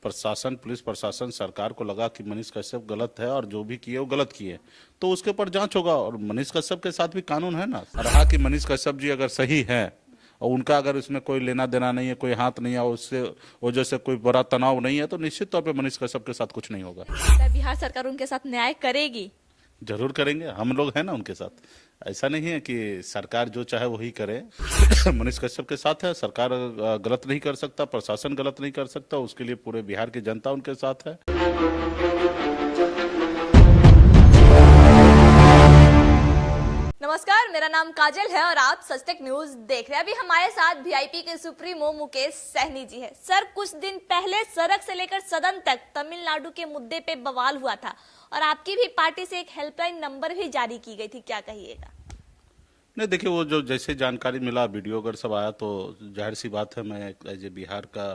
प्रशासन, पुलिस प्रशासन, सरकार को लगा कि मनीष कश्यप गलत है और जो भी किए वो गलत किए, तो उसके ऊपर जांच होगा। और मनीष कश्यप के साथ भी कानून है ना। रहा कि मनीष कश्यप जी अगर सही है और उनका अगर इसमें कोई लेना देना नहीं है, कोई हाथ नहीं है, उससे वजह से कोई बड़ा तनाव नहीं है, तो निश्चित तौर पे मनीष कश्यप के साथ कुछ नहीं होगा। क्या बिहार सरकार उनके साथ न्याय करेगी? जरूर करेंगे, हम लोग हैं ना उनके साथ। ऐसा नहीं है कि सरकार जो चाहे वही करे। मनीष कश्यप के साथ है सरकार। गलत नहीं कर सकता, प्रशासन गलत नहीं कर सकता, उसके लिए पूरे बिहार की जनता उनके साथ है। नमस्कार, मेरा नाम काजल है और आप सचटेक न्यूज देख रहे हैं। अभी हमारे साथ वीआईपी के सुप्रीमो मुकेश सहनी जी है। सर, कुछ दिन पहले सड़क से लेकर सदन तक तमिलनाडु के मुद्दे पे बवाल हुआ था और आपकी भी पार्टी से एक हेल्पलाइन नंबर भी जारी की गई थी, क्या कहिएगा? नहीं, देखिए, वो जो जैसे जानकारी मिला, वीडियो अगर सब आया, तो जाहिर सी बात है, मैं एज ए बिहार का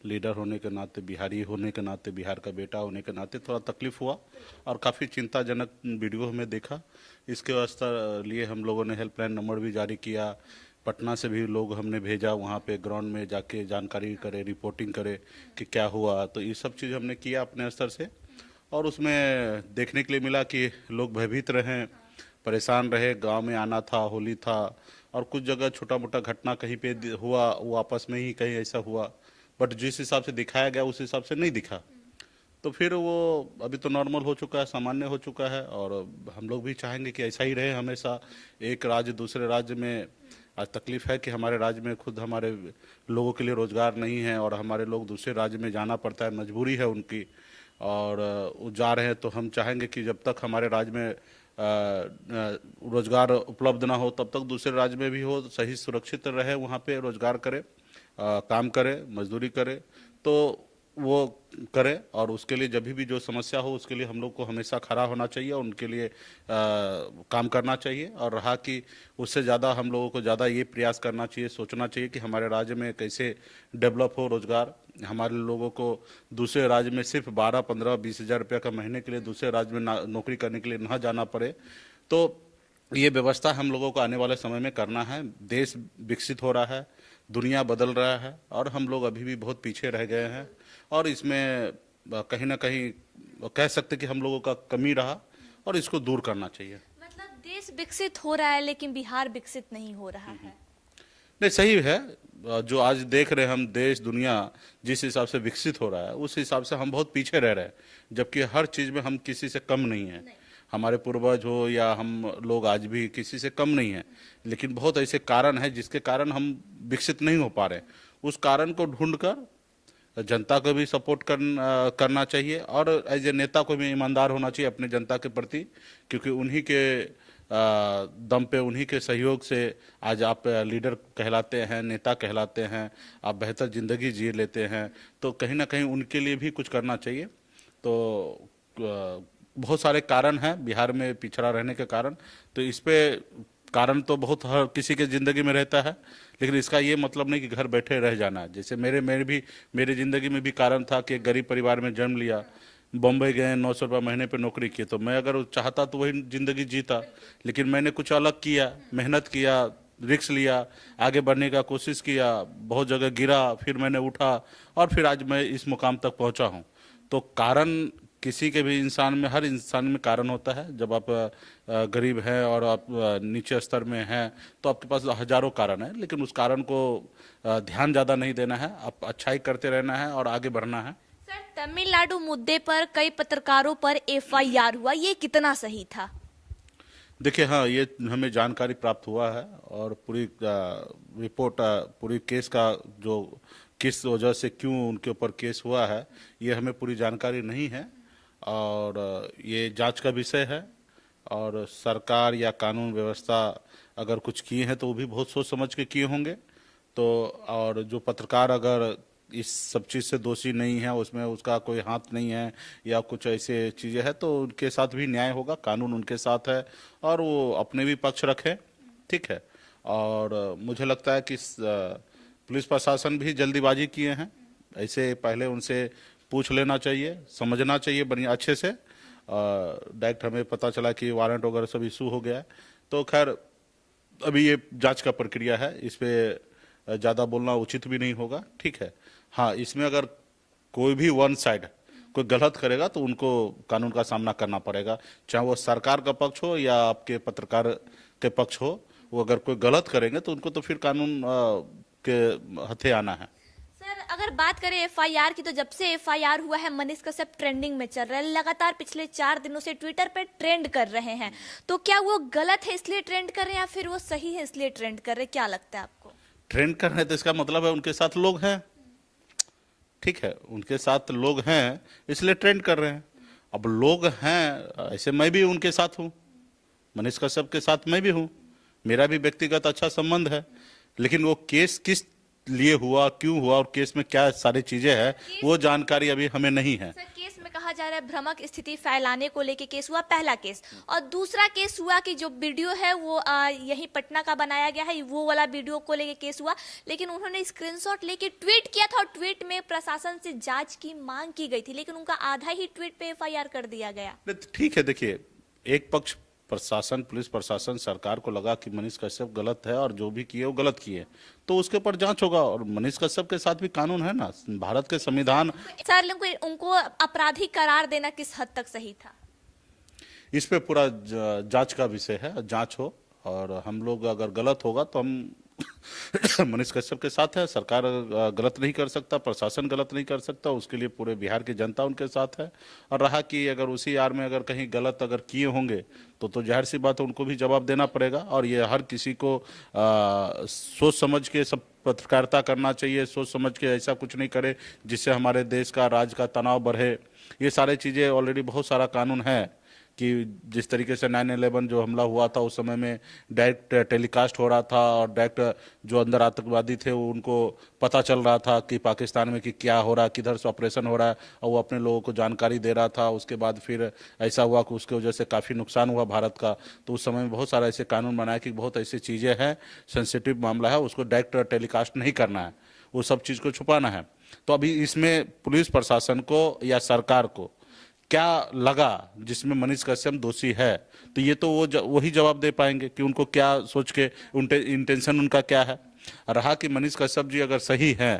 लीडर होने के नाते, बिहारी होने के नाते, बिहार का बेटा होने के नाते थोड़ा तकलीफ हुआ और काफ़ी चिंताजनक वीडियो हमें देखा। इसके वास्ते लिए हम लोगों ने हेल्पलाइन नंबर भी जारी किया। पटना से भी लोग हमने भेजा, वहाँ पे ग्राउंड में जाके जानकारी करे, रिपोर्टिंग करे कि क्या हुआ। तो ये सब चीज़ हमने किया अपने स्तर से, और उसमें देखने के लिए मिला कि लोग भयभीत रहें, परेशान रहे। गांव में आना था, होली था, और कुछ जगह छोटा मोटा घटना कहीं पे हुआ, वो आपस में ही कहीं ऐसा हुआ, बट जिस हिसाब से दिखाया गया उस हिसाब से नहीं दिखा। तो फिर वो अभी तो नॉर्मल हो चुका है, सामान्य हो चुका है, और हम लोग भी चाहेंगे कि ऐसा ही रहे हमेशा। एक राज्य दूसरे राज्य में, आज तकलीफ है कि हमारे राज्य में खुद हमारे लोगों के लिए रोजगार नहीं है और हमारे लोग दूसरे राज्य में जाना पड़ता है, मजबूरी है उनकी, और वो जा रहे हैं। तो हम चाहेंगे कि जब तक हमारे राज्य में रोजगार उपलब्ध ना हो, तब तक दूसरे राज्य में भी हो, सही सुरक्षित रहे, वहाँ पे रोजगार करे, काम करे, मजदूरी करे, तो वो करे। और उसके लिए जब भी जो समस्या हो, उसके लिए हम लोग को हमेशा खड़ा होना चाहिए, उनके लिए काम करना चाहिए। और रहा कि उससे ज़्यादा हम लोगों को ज़्यादा ये प्रयास करना चाहिए, सोचना चाहिए कि हमारे राज्य में कैसे डेवलप हो रोजगार, हमारे लोगों को दूसरे राज्य में सिर्फ 12, 15, 20 हज़ार रुपये का महीने के लिए दूसरे राज्य में नौकरी करने के लिए ना जाना पड़े। तो ये व्यवस्था हम लोगों को आने वाले समय में करना है। देश विकसित हो रहा है, दुनिया बदल रहा है, और हम लोग अभी भी बहुत पीछे रह गए हैं, और इसमें कहीं ना कहीं कह सकते कि हम लोगों का कमी रहा, और इसको दूर करना चाहिए। मतलब देश विकसित हो रहा है लेकिन बिहार विकसित नहीं हो रहा है। नहीं, सही है। जो आज देख रहे हैं हम, देश दुनिया जिस हिसाब से विकसित हो रहा है, उस हिसाब से हम बहुत पीछे रह रहे हैं, जबकि हर चीज़ में हम किसी से कम नहीं है। हमारे पूर्वज हो या हम लोग आज भी किसी से कम नहीं है, लेकिन बहुत ऐसे कारण हैं जिसके कारण हम विकसित नहीं हो पा रहे। उस कारण को ढूंढकर जनता को भी सपोर्ट करना चाहिए, और एज ए नेता को भी ईमानदार होना चाहिए अपने जनता के प्रति, क्योंकि उन्हीं के दम पे, उन्हीं के सहयोग से आज आप लीडर कहलाते हैं, नेता कहलाते हैं, आप बेहतर ज़िंदगी जी लेते हैं। तो कहीं ना कहीं उनके लिए भी कुछ करना चाहिए। तो बहुत सारे कारण हैं बिहार में पिछड़ा रहने के कारण। तो इस पे कारण तो बहुत हर किसी के ज़िंदगी में रहता है, लेकिन इसका ये मतलब नहीं कि घर बैठे रह जाना है। जैसे मेरी ज़िंदगी में भी कारण था कि एक गरीब परिवार में जन्म लिया, बम्बई गए, 900 रुपये महीने पे नौकरी की, तो मैं अगर चाहता तो वही ज़िंदगी जीता, लेकिन मैंने कुछ अलग किया, मेहनत किया, रिस्क लिया, आगे बढ़ने का कोशिश किया, बहुत जगह गिरा, फिर मैंने उठा, और फिर आज मैं इस मुकाम तक पहुंचा हूं। तो कारण किसी के भी इंसान में, हर इंसान में कारण होता है। जब आप गरीब हैं और आप नीचे स्तर में हैं, तो आपके पास हजारों कारण है, लेकिन उस कारण को ध्यान ज़्यादा नहीं देना है, आप अच्छाई करते रहना है और आगे बढ़ना है। सर, तमिलनाडु मुद्दे पर कई पत्रकारों पर एफआईआर हुआ, ये कितना सही था? देखिए, हाँ, ये हमें जानकारी प्राप्त हुआ है, और पूरी रिपोर्ट, पूरी केस का जो किस वजह से क्यों उनके ऊपर केस हुआ है, ये हमें पूरी जानकारी नहीं है, और ये जांच का विषय है। और सरकार या कानून व्यवस्था अगर कुछ किए हैं तो वो भी बहुत सोच समझ के किए होंगे। तो और जो पत्रकार अगर इस सब चीज़ से दोषी नहीं है, उसमें उसका कोई हाथ नहीं है या कुछ ऐसे चीज़ें हैं, तो उनके साथ भी न्याय होगा, कानून उनके साथ है, और वो अपने भी पक्ष रखें, ठीक है। और मुझे लगता है कि पुलिस प्रशासन भी जल्दीबाजी किए हैं, ऐसे पहले उनसे पूछ लेना चाहिए, समझना चाहिए बढ़िया अच्छे से। डायरेक्ट हमें पता चला कि वारंट वगैरह सब इशू हो गया है, तो खैर अभी ये जांच का प्रक्रिया है, इस पे ज़्यादा बोलना उचित भी नहीं होगा, ठीक है। हाँ, इसमें अगर कोई भी वन साइड कोई गलत करेगा तो उनको कानून का सामना करना पड़ेगा, चाहे वो सरकार का पक्ष हो या आपके पत्रकार के पक्ष हो। वो अगर कोई गलत करेंगे तो उनको तो फिर कानून के हथे आना है। सर अगर बात करें एफआईआर की, तो जब से एफआईआर हुआ है मनीष कश्यप ट्रेंडिंग में चल रहा है, लगातार पिछले 4 दिनों से ट्विटर पे ट्रेंड कर रहे हैं। तो क्या वो गलत है इसलिए ट्रेंड कर रहे हैं या फिर वो सही है इसलिए ट्रेंड कर रहे हैं, क्या लगता है आपको? ट्रेंड कर रहे हैं तो इसका मतलब है उनके साथ लोग हैं, ठीक है, उनके साथ लोग हैं इसलिए ट्रेंड कर रहे हैं। अब लोग हैं, ऐसे मैं भी उनके साथ हूँ, मनीष कश्यप के साथ मैं भी हूँ, मेरा भी व्यक्तिगत अच्छा संबंध है। लेकिन वो केस किस लिए हुआ, क्यों हुआ और केस में क्या सारी चीजें हैं, वो जानकारी अभी हमें नहीं है। सर केस में कहा जा रहा है भ्रामक स्थिति फैलाने को लेके केस हुआ, पहला केस। और दूसरा केस हुआ कि जो वीडियो है वो यही पटना का बनाया गया है, वो वाला वीडियो को लेके केस हुआ। लेकिन उन्होंने स्क्रीनशॉट लेके ट्वीट किया था और ट्वीट में प्रशासन से जांच की मांग की गई थी, लेकिन उनका आधा ही ट्वीट पे एफआईआर कर दिया गया। ठीक है, देखिए, एक पक्ष प्रशासन, पुलिस प्रशासन, सरकार को लगा कि मनीष कश्यप गलत है और जो भी किए वो गलत किए, तो उसके ऊपर जांच होगा। और मनीष कश्यप के साथ भी कानून है ना, भारत के संविधान। सर उनको अपराधी करार देना किस हद तक सही था? इस पे पूरा जांच का विषय है, जांच हो। और हम लोग अगर गलत होगा तो हम मनीष कश्यप के साथ है। सरकार गलत नहीं कर सकता, प्रशासन गलत नहीं कर सकता, उसके लिए पूरे बिहार की जनता उनके साथ है। और रहा कि अगर उसी यार में अगर कहीं गलत अगर किए होंगे तो जाहिर सी बात है उनको भी जवाब देना पड़ेगा। और ये हर किसी को सोच समझ के सब पत्रकारिता करना चाहिए, सोच समझ के ऐसा कुछ नहीं करे जिससे हमारे देश का राज्य का तनाव बढ़े। ये सारी चीज़ें ऑलरेडी बहुत सारा कानून है कि जिस तरीके से 9/11 जो हमला हुआ था उस समय में डायरेक्ट टेलीकास्ट हो रहा था और डायरेक्ट जो अंदर आतंकवादी थे वो उनको पता चल रहा था कि पाकिस्तान में कि क्या हो रहा है, किधर से ऑपरेशन हो रहा है, और वो अपने लोगों को जानकारी दे रहा था। उसके बाद फिर ऐसा हुआ कि उसकी वजह से काफ़ी नुकसान हुआ भारत का। तो उस समय में बहुत सारे ऐसे कानून बनाए कि बहुत ऐसी चीज़ें हैं, सेंसिटिव मामला है, उसको डायरेक्ट टेलीकास्ट नहीं करना है, वो सब चीज़ को छुपाना है। तो अभी इसमें पुलिस प्रशासन को या सरकार को क्या लगा जिसमें मनीष कश्यप दोषी है, तो ये तो वही जवाब दे पाएंगे कि उनको क्या सोच के इंटेंशन उनका क्या है। रहा कि मनीष कश्यप जी अगर सही है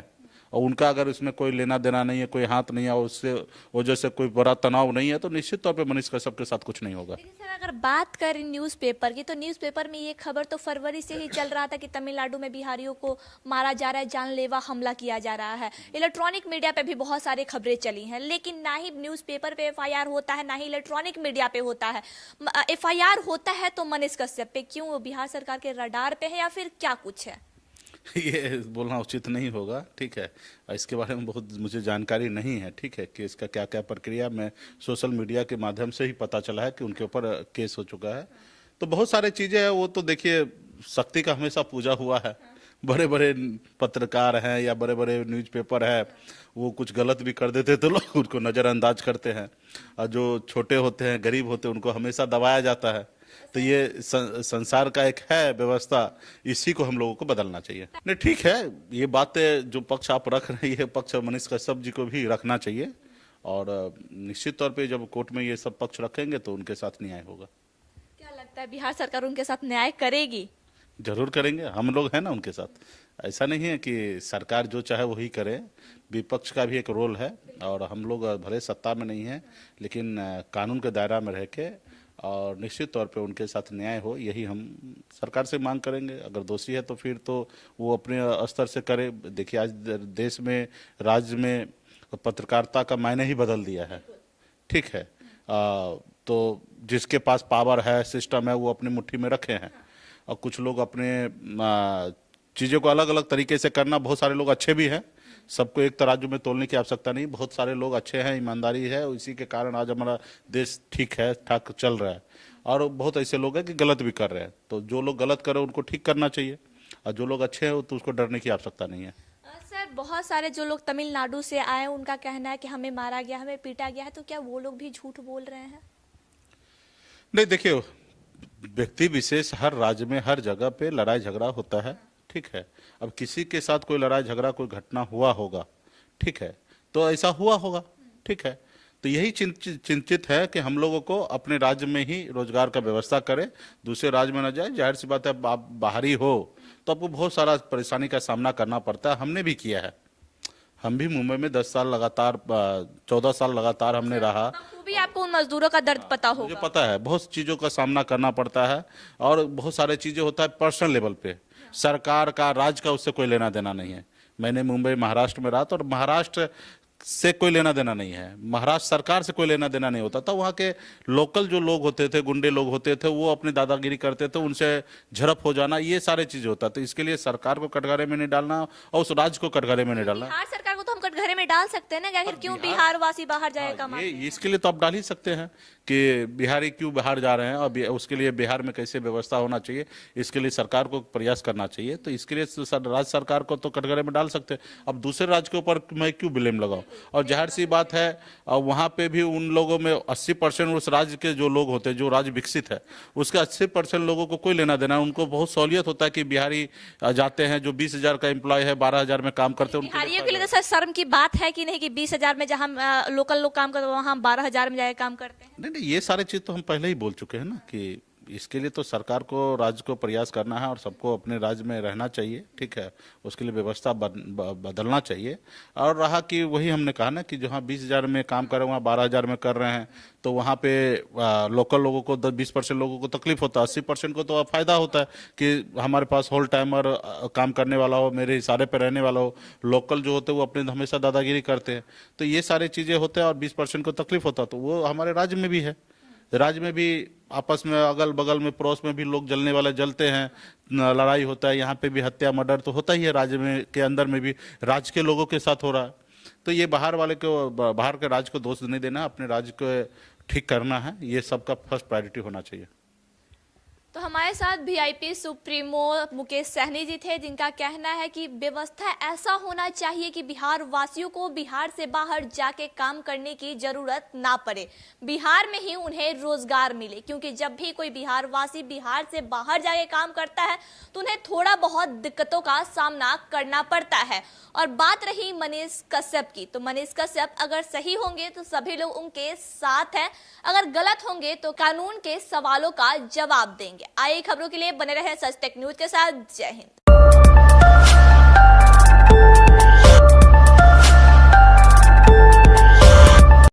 और उनका अगर इसमें कोई लेना देना नहीं है, कोई हाथ नहीं है और उससे वजह से कोई बड़ा तनाव नहीं है, तो निश्चित तौर पे मनीष कश्यप के साथ कुछ नहीं होगा। लेकिन सर अगर बात करें न्यूज़पेपर की, तो न्यूज़पेपर में ये खबर तो फरवरी से ही चल रहा था कि तमिलनाडु में बिहारियों को मारा जा रहा है, जानलेवा हमला किया जा रहा है। इलेक्ट्रॉनिक मीडिया पे भी बहुत सारी खबरें चली हैं, लेकिन ना ही न्यूज़पेपर पे एफआईआर होता है, ना ही इलेक्ट्रॉनिक मीडिया पे होता है। एफआईआर होता है तो मनीष कश्यप पे, क्यों? वो बिहार सरकार के रडार पे है या फिर क्या कुछ है? ये बोलना उचित नहीं होगा, ठीक है, इसके बारे में बहुत मुझे जानकारी नहीं है, ठीक है, कि इसका क्या क्या प्रक्रिया, मैं सोशल मीडिया के माध्यम से ही पता चला है कि उनके ऊपर केस हो चुका है। तो बहुत सारी चीज़ें हैं, वो तो देखिए शक्ति का हमेशा पूजा हुआ है। बड़े बड़े पत्रकार हैं या बड़े बड़े न्यूज़पेपर है, वो कुछ गलत भी कर देते तो लोग उनको नज़रअंदाज करते हैं, और जो छोटे होते हैं, गरीब होते हैं, उनको हमेशा दबाया जाता है। तो ये संसार का एक है व्यवस्था, इसी को हम लोगों को बदलना चाहिए। नहीं, ठीक है, ये बातें जो पक्ष आप रख रहे हैं, ये पक्ष मनीष कश्यप जी को भी रखना चाहिए। और निश्चित तौर पे जब कोर्ट में ये सब पक्ष रखेंगे तो उनके साथ न्याय होगा। क्या लगता है बिहार सरकार उनके साथ न्याय करेगी? जरूर करेंगे, हम लोग हैं ना उनके साथ। ऐसा नहीं है कि सरकार जो चाहे वही करे, विपक्ष का भी एक रोल है। और हम लोग भले सत्ता में नहीं हैं, लेकिन कानून के दायरा में रह के और निश्चित तौर पे उनके साथ न्याय हो, यही हम सरकार से मांग करेंगे। अगर दोषी है तो फिर तो वो अपने स्तर से करे। देखिए आज देश में, राज्य में पत्रकारिता का मायने ही बदल दिया है, ठीक है। तो जिसके पास पावर है, सिस्टम है, वो अपनी मुट्ठी में रखे हैं। और कुछ लोग अपने चीज़ों को अलग अलग तरीके से करना, बहुत सारे लोग अच्छे भी हैं, सबको एक तराजू में तोलने की आवश्यकता नहीं, बहुत सारे लोग अच्छे हैं, ईमानदारी है, इसी के कारण आज हमारा देश ठीक है, ठाक चल रहा है। और बहुत ऐसे लोग हैं कि गलत भी कर रहे हैं, तो जो लोग गलत कर रहे हैं उनको ठीक करना चाहिए, और जो लोग अच्छे हैं तो उसको डरने की आवश्यकता नहीं है। सर बहुत सारे जो लोग तमिलनाडु से आए, उनका कहना है कि हमें मारा गया, हमें पीटा गया है, तो क्या वो लोग भी झूठ बोल रहे हैं? नहीं, देखिए, व्यक्ति विशेष हर राज्य में हर जगह पे लड़ाई झगड़ा होता है, ठीक है। अब किसी के साथ कोई लड़ाई झगड़ा, कोई घटना हुआ होगा, ठीक है, तो ऐसा हुआ होगा, ठीक है। तो यही चिंतित है कि हम लोगों को अपने राज्य में ही रोजगार का व्यवस्था करें, दूसरे राज्य में न जाए। जाहिर सी बात है, आप बाहरी हो तो आपको बहुत सारा परेशानी का सामना करना पड़ता है, हमने भी किया है। हम भी मुंबई में 10 साल लगातार 14 साल लगातार हमने रहा। भी आपको उन मजदूरों का दर्द पता मुझे होगा। पता है, बहुत चीज़ों का सामना करना पड़ता है और बहुत सारे चीज़ें होता है पर्सनल लेवल पे। सरकार का, राज्य का उससे कोई लेना देना नहीं है। मैंने मुंबई महाराष्ट्र में रहा था और महाराष्ट्र से कोई लेना देना नहीं है, महाराष्ट्र सरकार से कोई लेना देना नहीं होता था। वहाँ के लोकल जो लोग होते थे, गुंडे लोग होते थे, वो अपनी दादागिरी करते थे, उनसे झड़प हो जाना, ये सारे चीज़ें होता। तो इसके लिए सरकार को कटघरे में नहीं डालना और उस राज्य को कटघरे में नहीं डालना। बिहार सरकार को तो हम कटघरे में डाल सकते हैं ना, आखिर क्यों बिहार वासी बाहर जाए कमाने? ये इसके लिए तो आप डाल ही सकते हैं कि बिहारी क्यों बाहर जा रहे हैं और उसके लिए बिहार में कैसे व्यवस्था होना चाहिए, इसके लिए सरकार को प्रयास करना चाहिए। तो इसके लिए राज्य सरकार को तो कटघरे में डाल सकते हैं। अब दूसरे राज्य के ऊपर मैं क्यों ब्लेम लगाऊं? और जाहिर सी बात है, वहाँ पे भी उन लोगों में 80% उस राज्य के जो लोग होते हैं, जो राज्य विकसित है, उसके 80% लोगों को कोई लेना देना। उनको बहुत सहूलियत होता है कि बिहारी जाते हैं, जो 20,000 का एम्प्लॉय है, 12,000 में काम करते हैं। बिहारियों के लिए तो सर शर्म की बात है कि नहीं कि 20,000 में जहाँ लोकल लोग काम करते हैं वहाँ 12,000 में जाके काम करते हैं। नहीं, ये सारे चीज तो हम पहले ही बोल चुके हैं ना कि इसके लिए तो सरकार को, राज्य को प्रयास करना है और सबको अपने राज्य में रहना चाहिए। ठीक है, उसके लिए व्यवस्था बदलना चाहिए। और रहा कि वही हमने कहा ना कि जहाँ 20,000 में काम कर रहे हैं वहाँ 12,000 में कर रहे हैं, तो वहाँ पे लोकल लोगों को 20% लोगों को तकलीफ होता है, 80% को तो फायदा होता है कि हमारे पास होल टाइमर काम करने वाला हो, मेरे इशारे पे रहने वाला हो। लोकल जो होते हैं वो अपने हमेशा दादागिरी करते हैं, तो ये सारी चीज़ें होते हैं और 20% को तकलीफ होता है। तो वो हमारे राज्य में भी है, राज्य में भी आपस में अगल बगल में पड़ोस में भी लोग जलने वाले जलते हैं, लड़ाई होता है। यहाँ पे भी हत्या मर्डर तो होता ही है, राज्य में के अंदर में भी राज्य के लोगों के साथ हो रहा है। तो ये बाहर वाले को, बाहर के राज्य को दोष नहीं देना, अपने राज्य को ठीक करना है, ये सबका फर्स्ट प्रायोरिटी होना चाहिए। तो हमारे साथ वीआईपी सुप्रीमो मुकेश सहनी जी थे, जिनका कहना है कि व्यवस्था ऐसा होना चाहिए कि बिहार वासियों को बिहार से बाहर जाके काम करने की जरूरत ना पड़े, बिहार में ही उन्हें रोजगार मिले। क्योंकि जब भी कोई बिहार वासी बिहार से बाहर जाके काम करता है तो उन्हें थोड़ा बहुत दिक्कतों का सामना करना पड़ता है। और बात रही मनीष कश्यप की, तो मनीष कश्यप अगर सही होंगे तो सभी लोग उनके साथ हैं, अगर गलत होंगे तो कानून के सवालों का जवाब देंगे। आइए खबरों के लिए बने रहे सच टेक न्यूज के साथ। जय हिंद।